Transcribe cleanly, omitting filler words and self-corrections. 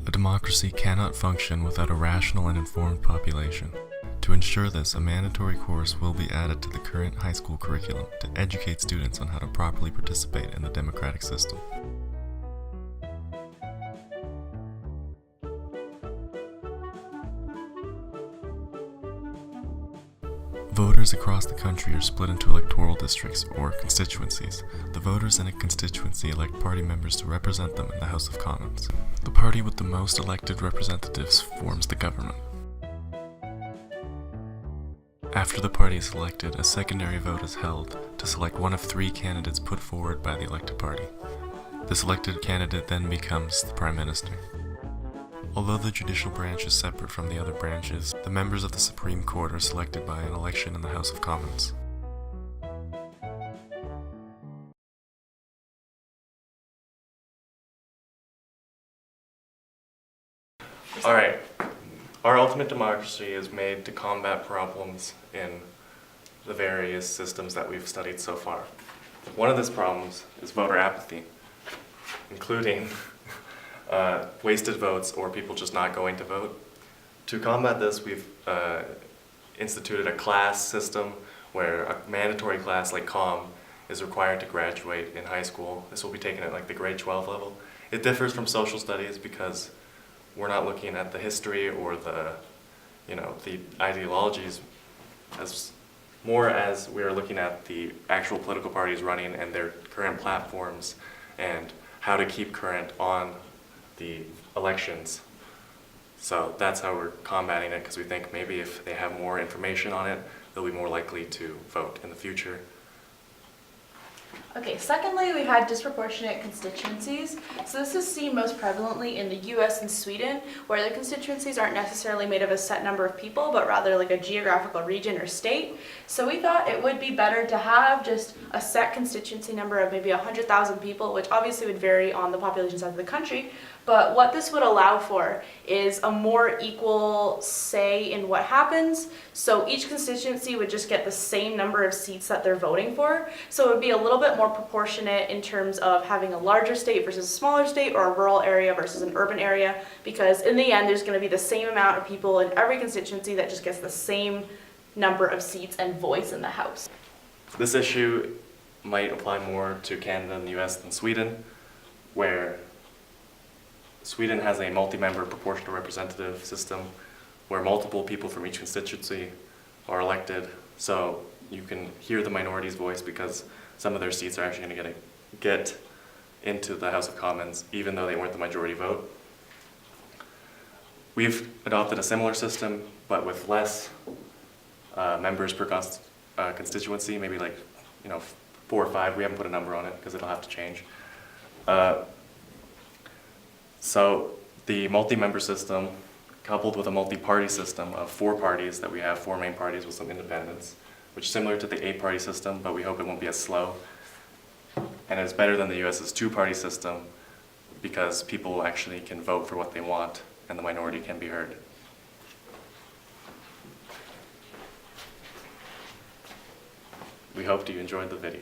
A democracy cannot function without a rational and informed population. To ensure this, a mandatory course will be added to the current high school curriculum to educate students on how to properly participate in the democratic system. Voters across the country are split into electoral districts, or constituencies. The voters in a constituency elect party members to represent them in the House of Commons. The party with the most elected representatives forms the government. After the party is elected, a secondary vote is held to select one of three candidates put forward by the elected party. This elected candidate then becomes the Prime Minister. Although the judicial branch is separate from the other branches, the members of the Supreme Court are selected by an election in the House of Commons. Alright, our ultimate democracy is made to combat problems in the various systems that we've studied so far. One of these problems is voter apathy, including wasted votes or people just not going to vote. To combat this, we've instituted a class system where a mandatory class like COM is required to graduate in high school. This will be taken at like the grade 12 level. It differs from social studies because we're not looking at the history or the ideologies as we are looking at the actual political parties running and their current platforms and how to keep current on the elections. So that's how we're combating it, because we think maybe if they have more information on it, they'll be more likely to vote in the future. Okay, secondly, we had disproportionate constituencies. So this is seen most prevalently in the US and Sweden, where the constituencies aren't necessarily made of a set number of people, but rather like a geographical region or state. So we thought it would be better to have just a set constituency number of maybe 100,000 people, which obviously would vary on the population size of the country. But what this would allow for is a more equal say in what happens. So each constituency would just get the same number of seats that they're voting for. So it would be a little bit more proportionate in terms of having a larger state versus a smaller state, or a rural area versus an urban area, because in the end there's going to be the same amount of people in every constituency that just gets the same number of seats and voice in the House. This issue might apply more to Canada and the US than Sweden, where Sweden has a multi-member proportional representative system where multiple people from each constituency are elected, so you can hear the minority's voice because some of their seats are actually going to get into the House of Commons even though they weren't the majority vote. We've adopted a similar system but with less members per constituency, maybe like 4 or 5. We haven't put a number on it because it'll have to change. So the multi-member system coupled with a multi-party system of 4 parties that we have, 4 main parties with some independents, which is similar to the 8-party system, but we hope it won't be as slow. And it's better than the US's 2-party system because people actually can vote for what they want and the minority can be heard. We hope you enjoyed the video.